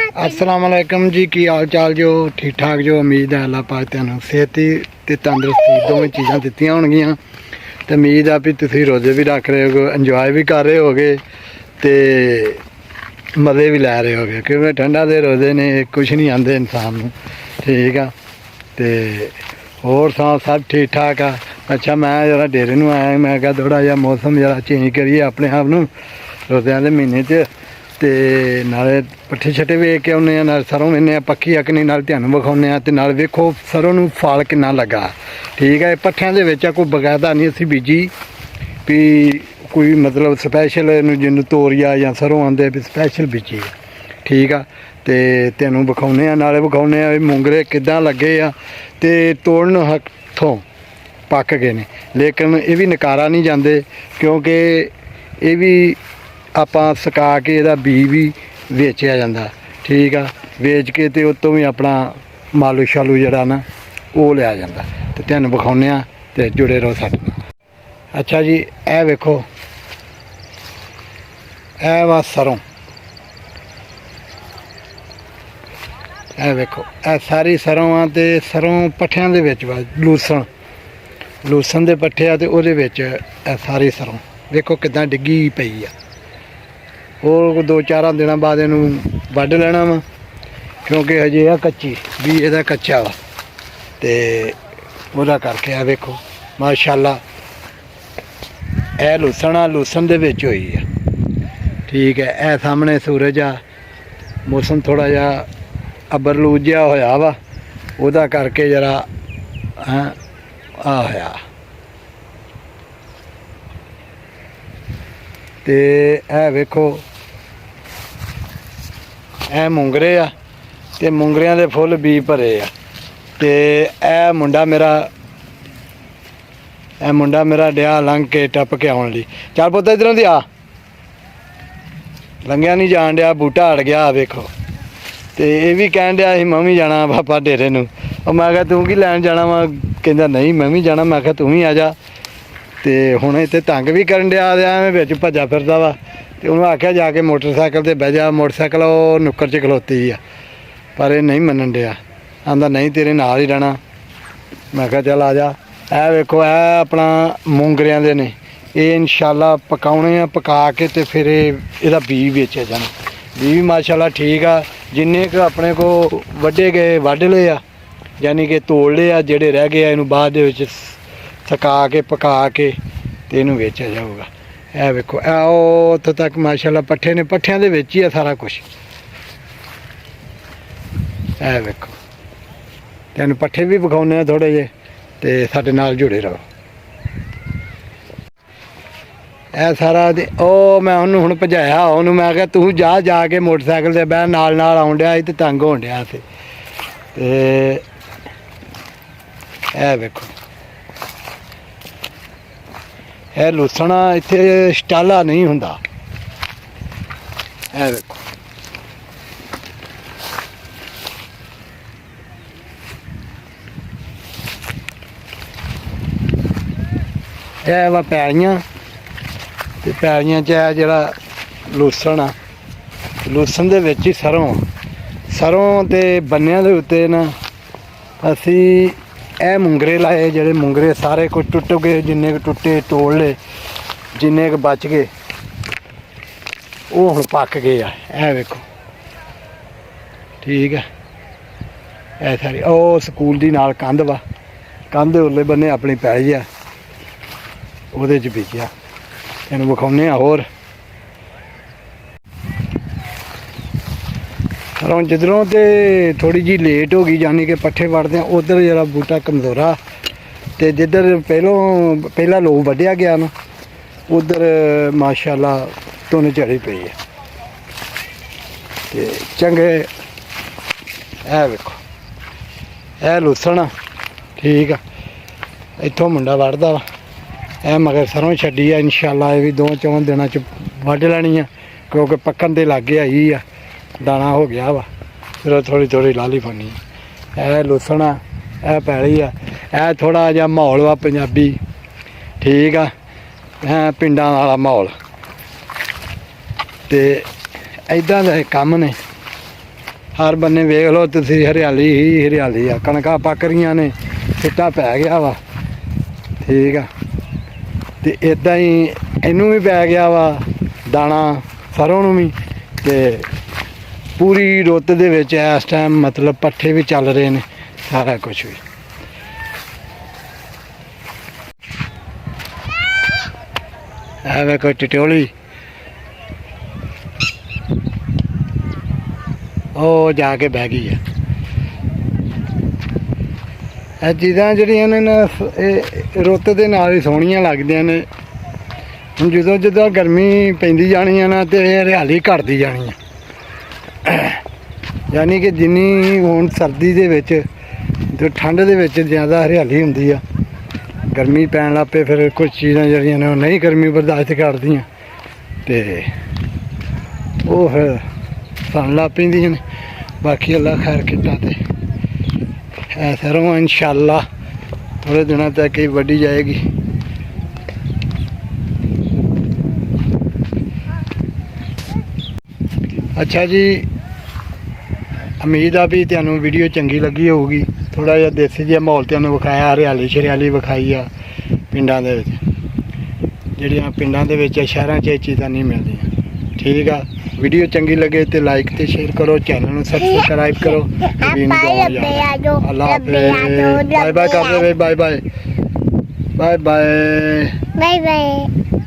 अस्सलाम वालेकुम जी। की हाल चाल जो ठीक ठाक जो। उम्मीद है अल्लाह पाक तुहानू सेहती ते तंदुरुस्ती दोवें चीज़ां दित्तियां होणगियां ते उम्मीद आ भी तुसीं रोज़े भी रख रहे हो, इंजॉय भी कर रहे होगे ते मज़े भी लै रहे होगे, क्योंकि ठंडा दे रोज़े ने कुछ नहीं आंदे इंसान नू। ठीक आ ते होर सुनाओ सब ठीक ठाक आ। अच्छा मैं जरा डेरे नू आया, मैं कहा थोड़ा जिहा मौसम जरा चेंज करिए अपने आप नू रोज़ियां दे महीने च ते नाले पट्ठे छट्टे वेख के आने, नाल सरों वेखने पक्की अकनी, नाल तुहानू विखाउने ते नाल वेखो सरों नू फल किन्ना लगा। ठीक है, पट्ठियां दे विच कोई बकायदा नहीं असीं बीजी भी कोई मतलब स्पैशल जिन्नू तोरिया या सरों आंदे भी स्पैशल बीजी। ठीक आ ते तुहानू विखाउने नाले विखाउने मोंगरे किद्दां लगे आ ते तोड़न हत्थों पक गए ने, लेकिन ये भी नकारा नहीं जाते क्योंकि ये भी ਆਪਾਂ ਸੁਕਾ के ਇਹਦਾ बी भी ਵੇਚਿਆ ਜਾਂਦਾ। ठीक आ, ਵੇਚ के ਤੇ ਉਤੋਂ भी अपना मालू शालू ਜਿਹੜਾ ना ਉਹ ਲਿਆ ਜਾਂਦਾ ਤੇ ਤੁਹਾਨੂੰ ਵਿਖਾਉਂਦੇ ਆ ਤੇ ਜੁੜੇ ਰਹੋ ਸਾਡੇ ਨਾਲ। अच्छा जी, ਇਹ ਵੇਖੋ ਇਹ ਵਾ ਸਰੋਂ, ਇਹ ਵੇਖੋ ਇਹ ਸਾਰੀ ਸਰੋਂ ਆ ਤੇ ਸਰੋਂ ਪੱਠਿਆਂ ਦੇ ਵਿੱਚ ਵਾ ਲੂਸਣ ਦੇ ਪੱਠੇ ਆ ਤੇ ਉਹਦੇ ਵਿੱਚ ਇਹ ਸਾਰੀ ਸਰੋਂ ਵੇਖੋ ਕਿੱਦਾਂ ਡਿੱਗੀ ਪਈ ਆ। और 2-4 दिनों बाद इनू वढ़ लेना वा क्योंकि हजे आ कच्ची भी इहदा कच्चा वा ते ओहदा करके आ वेखो माशाअल्लाह ए लूसन दे विच होई है। ठीक है, ए सामने सूरज आ, मौसम थोड़ा जिहा अबरलूज जिहा होया वा ओहदा करके जरा आ होया ते ए वेखो ए मुंगरे आ ते मुंगरियां दे फुल बी भरे आ ते ए मुंडा मेरा डिया लंघ के टप के आउण लई। चल पुत्त इधरों दी आ, लंघिया नहीं जान डिया, बूटा अड़ गया। वेखो ते ये भी कहन डिया सी मैं भी जाना पापा डेरे नूं। मैं कहा तू की लैन जाना वा, कहंदा नहीं मैं भी जाना। मैं कहा तू भी आ जा ते हुण इत्थे तंग भी करन डिया एवें विच भज्जा फिरदा वा ते उहनूं आख्या जाके मोटरसाइकिल ते बह जा। मोटरसाइकिल ओह नुक्कर च खलोती आ पर ये नहीं मनन डिया, आंदा नहीं तेरे नाल ही रहना। मैं कहा चल आ जा। ए वेखो ए अपना मोंगरियां दे ने, ये इंशाअल्लाह पकाउणे आ, पका के ते फिर इहदा बी वेचेआ जाना। बी भी माशाअल्लाह ठीक आ, जिन्ने क अपने को वड्डे गए वड्ड लए आ, यानी कि तोड़ लए आ, जेहड़े रह गए इहनूं बाद दे विच सुका के पका के ते इहनूं वेचेआ जाऊगा। ए वेखो ए उत्थों तक माशाअल्लाह पट्ठे ने, पट्ठियां दे विच ही आ सारा कुछ। ए वेखो तुहानूं पट्ठे भी विखाउने थोड़े जे ते साडे नाल जुड़े रहो। ए सारा ओ मैं उहनूं हुण भजाया, उहनूं मैं कहा तू जा के मोटरसाइकिल ते बह, नाल आउण डिया ते तंग होण डिया सी ते ए वेखो ए लूसना इत्थे स्टाला नहीं हुंदा। ए वेखो ए वा पैलियां ते पैलियां च ए जेहड़ा लूसन आ, लूसन दे विच ही सरों ते बन्नियां दे उत्ते ना असीं ए मुंगरे लाए, जेहड़े मुंगरे सारे कुछ टुट गए, जिन्ने टुटे तोड़ ले, जिन्ने बच गए वो हुण पक गए आ। ए वेखो ठीक है, ए सारी ओ स्कूल दी नाल कंध वा, कंध उरले बन्ने अपनी पैली आ ਉਹਦੇ 'ਚ ਬੀਜਿਆ। ਇਹਨੂੰ ਵਿਖਾਉਂਦੇ ਆ ਹੋਰ ਸਰੋਂ ਜਿੱਧਰੋਂ ਤੇ ਥੋੜੀ ਜੀ ਲੇਟ ਹੋ ਗਈ, ਯਾਨੀ ਕਿ ਪੱਠੇ ਵੜਦੇ ਆ ਉਧਰ ਜਿਹੜਾ ਬੂਟਾ ਕਮਜ਼ੋਰਾ ਤੇ ਜਿੱਧਰ ਪਹਿਲਾਂ ਲੋਕ ਵੱਢਿਆ ਗਿਆ ਨਾ ਉਧਰ ਮਾਸ਼ਾਅੱਲਾ ਧੁੰਨ ਝੜੀ ਪਈ ਹੈ ਤੇ ਚੰਗੇ। ਇਹ ਵੇਖੋ ਇਹ ਲੂਸਣ ਠੀਕ ਆ, ਇੱਥੋਂ ਮੁੰਡਾ ਵੜਦਾ ਵਾ। ਇਹ ਮਗਰ ਸਰੋਂ ਛੱਡੀ ਆ, इंशाअल्लाह ਇਹ ਵੀ 2-4 ਦਿਨਾਂ 'ਚ ਵੱਢ ਲੈਣੀ ਆ ਕਿਉਂਕਿ ਪੱਕਣ ਦੇ ਲਾਗੇ ਆਈ ਆ, ਦਾਣਾ ਹੋ ਗਿਆ ਵਾ, ਫਿਰ ਥੋੜੀ ਲਾਲੀ ਪਾਉਣੀ। ਇਹ ਲੂਸਣ ਆ, ਇਹ ਪੈਲੀ ਆ, ਇਹ ਥੋੜਾ ਜਿਹਾ ਮਾਹੌਲ ਵਾ ਪੰਜਾਬੀ। ਠੀਕ ਆ, ਪਿੰਡਾਂ ਵਾਲਾ ਮਾਹੌਲ ਤੇ ਇੱਦਾਂ ਦੇ ਕੰਮ ਨੇ ਹਰ ਬੰਨੇ ਵੇਖ ਲਓ ਤੁਸੀਂ, ਹਰਿਆਲੀ ਹੀ ਹਰਿਆਲੀ ਆ। ਕਣਕਾਂ ਪੱਕ ਰਹੀਆਂ ਨੇ, ਸਿੱਟਾ ਪੈ ਗਿਆ ਵਾ, ਠੀਕ ਆ। ਤੇ ਇਦਾਂ ਹੀ ਇਹਨੂੰ ਵੀ ਪੈ ਗਿਆ ਵਾ ਦਾਣਾ, ਸਰੋਂ ਨੂੰ ਵੀ। ਤੇ ਪੂਰੀ ਰੁੱਤ ਦੇ ਵਿੱਚ ਇਸ ਟਾਈਮ ਮਤਲਬ ਪੱਠੇ ਵੀ ਚੱਲ ਰਹੇ ਨੇ, ਸਾਰਾ ਕੁਝ ਵੀ। ਇਹ ਵੇਖੋ ਟਟੋਲੀ, ਉਹ ਜਾ ਕੇ ਬਹਿ ਗਈ ਆ। ਇਹ ਚੀਜ਼ਾਂ ਜਿਹੜੀਆਂ ਨੇ ਨਾ, ਇਹ ਰੁੱਤ ਦੇ ਨਾਲ ਹੀ ਸੋਹਣੀਆਂ ਲੱਗਦੀਆਂ ਨੇ। ਹੁਣ ਜਦੋਂ ਜਦੋਂ ਗਰਮੀ ਪੈਂਦੀ ਜਾਣੀ ਆ ਨਾ, ਤੇ ਹਰਿਆਲੀ ਘਟਦੀ ਜਾਣੀ ਆ। ਯਾਨੀ ਕਿ ਜਿੰਨੀ ਹੁਣ ਸਰਦੀ ਦੇ ਵਿੱਚ ਤੇ ਠੰਡ ਦੇ ਵਿੱਚ ਜ਼ਿਆਦਾ ਹਰਿਆਲੀ ਹੁੰਦੀ ਆ, ਗਰਮੀ ਪੈਣ ਲੱਗ ਪਏ ਫਿਰ ਕੁਝ ਚੀਜ਼ਾਂ ਜਿਹੜੀਆਂ ਨੇ ਉਹ ਨਹੀਂ ਗਰਮੀ ਬਰਦਾਸ਼ਤ ਕਰਦੀਆਂ, ਤੇ ਉਹ ਫਿਰ ਸਣ ਲੱਗ ਪੈਂਦੀਆਂ ਨੇ। ਬਾਕੀ ਅੱਲਾ ਖੈਰ ਕੀਤਾ। ਤੇ ਇਹ ਸਰੋਂ ਇਨਸ਼ਾਅੱਲਾ ਥੋੜ੍ਹੇ ਦਿਨਾਂ ਤੱਕ ਹੀ ਵੱਢੀ ਜਾਏਗੀ। ਅੱਛਾ ਜੀ, ਉਮੀਦ ਆ ਵੀ ਤੁਹਾਨੂੰ ਵੀਡੀਓ ਚੰਗੀ ਲੱਗੀ ਹੋਊਗੀ। ਥੋੜ੍ਹਾ ਜਿਹਾ ਦੇਸੀ ਜਿਹਾ ਮਾਹੌਲ ਤੁਹਾਨੂੰ ਵਿਖਾਇਆ, ਹਰਿਆਲੀ ਸ਼ਰਿਆਲੀ ਵਿਖਾਈ ਆ ਪਿੰਡਾਂ ਦੇ ਵਿੱਚ, ਜਿਹੜੀਆਂ ਪਿੰਡਾਂ ਦੇ ਵਿੱਚ ਸ਼ਹਿਰਾਂ 'ਚ ਇਹ ਚੀਜ਼ਾਂ ਨਹੀਂ ਮਿਲਦੀਆਂ, ਠੀਕ ਆ। ਵੀਡੀਓ ਚੰਗੀ ਲੱਗੇ ਤੇ ਲਾਈਕ ਤੇ ਸ਼ੇਅਰ ਕਰੋ, ਚੈਨਲ ਨੂੰ ਸਬਸਕ੍ਰਾਈਬ ਕਰੋ। ਅੱਲਾਹ ਹਾਫਿਜ਼, ਬਾਏ ਬਾਏ ਕਰ ਦੇ, bye bye, bye bye, bye bye.